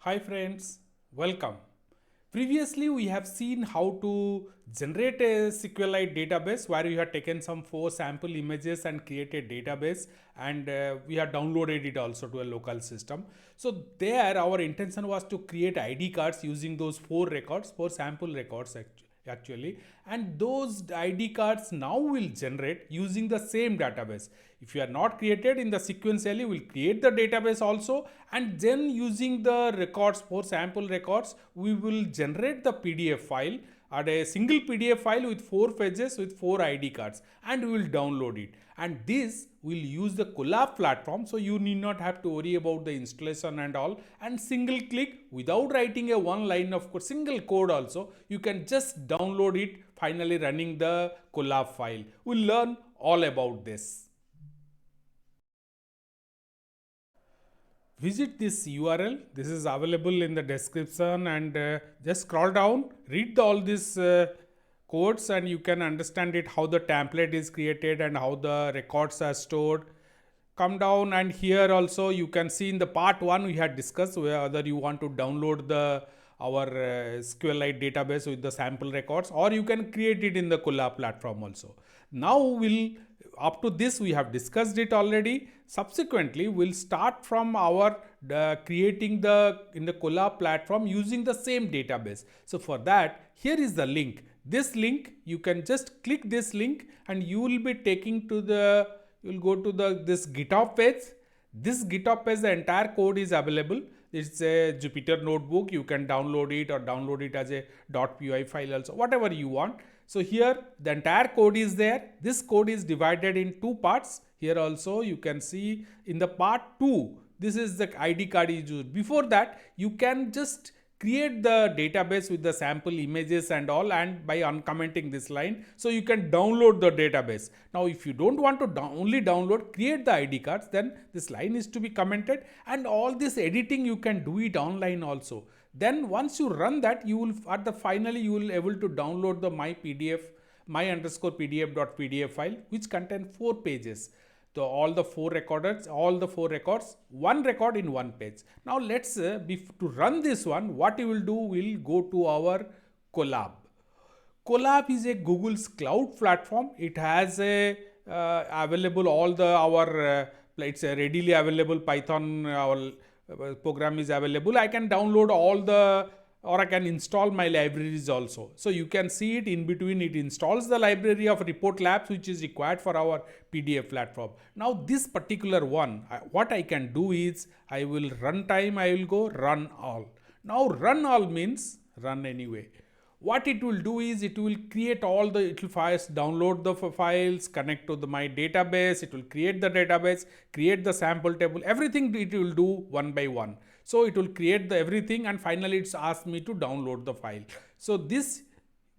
Hi friends, welcome. Previously we have seen how to generate a SQLite database where we have taken some 4 sample images and created database, and we have downloaded it also to a local system. So there our intention was to create ID cards using those 4 sample records actually, and those ID cards now will generate using the same database. If you are not created in the sequentially, we'll create the database also, and then using the records, 4 sample records, we will generate the PDF file at a single PDF file with 4 pages with 4 ID cards, and we will download it. And this will use the Colab platform, so you need not have to worry about the installation and all, and single click without writing a one line of code, single code also, you can just download it, finally running the Colab file. We'll learn all about this. Visit this URL. This is available in the description, and just scroll down, read all these codes, and you can understand it, how the template is created and how the records are stored. Come down, and here also you can see in the part 1 we had discussed whether you want to download the our SQLite database with the sample records, or you can create it in the Colab platform also. Now we'll, up to this we have discussed it already. Subsequently we'll start from our creating the in the Colab platform using the same database. So for that, here is the link. This link, you can just click this link and you will be taking to the, you will go to the this GitHub page. This GitHub page, the entire code is available. It's a Jupyter notebook. You can download it or download it as a .py file also, whatever you want. So here the entire code is there. This code is divided in 2 parts. Here also you can see in the part 2, this is the ID card is used. Before that, you can just create the database with the sample images and all, and by uncommenting this line, so you can download the database. Now if you don't want to only download, create the ID cards, then this line is to be commented, and all this editing you can do it online also. Then once you run that, you will at the finally you will able to download the my pdf.pdf file, which contain 4 pages. So all the 4 records, one record in 1 page. Now let's to run this one, what you will do, we'll go to our Colab. Colab is a Google's cloud platform. It has a available all the our it's a readily available Python program is available. I can download all the, or I can install my libraries also. So you can see it in between, it installs the library of Reportlab, which is required for our PDF platform. Now this particular one, what I can do is, I will run time, I will go run all. Now run all means run anyway. What it will do is, it will create all the, it will first download the files, connect to my database, it will create the database, create the sample table, everything it will do one by one. So it will create the everything, and finally it's asked me to download the file. So this,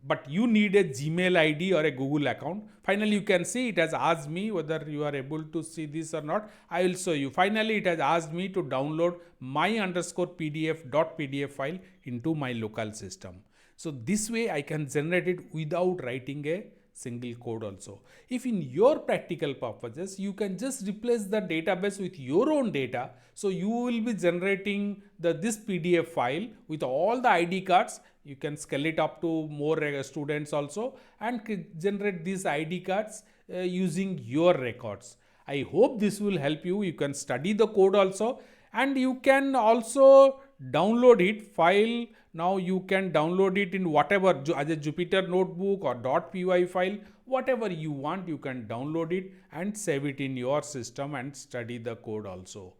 but you need a Gmail ID or a Google account. Finally you can see it has asked me whether you are able to see this or not. I will show you. Finally it has asked me to download my_pdf.pdf file into my local system. So this way I can generate it without writing a single code also. If in your practical purposes, you can just replace the database with your own data. So you will be generating this PDF file with all the ID cards. You can scale it up to more students also, and generate these ID cards using your records. I hope this will help you. You can study the code also, and you can also download it file. Now you can download it in whatever, as a Jupyter notebook or .py file, whatever you want, you can download it and save it in your system and study the code also.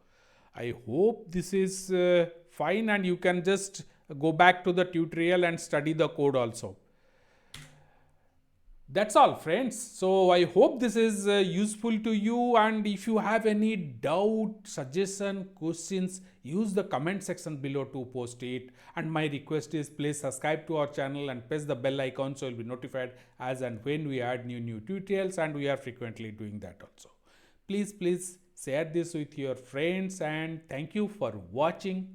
I hope this is fine, and you can just go back to the tutorial and study the code also. That's all friends. So I hope this is useful to you, and if you have any doubt, suggestion, questions, use the comment section below to post it. And my request is, please subscribe to our channel and press the bell icon so you'll be notified as and when we add new tutorials, and we are frequently doing that also. Please share this with your friends, and thank you for watching.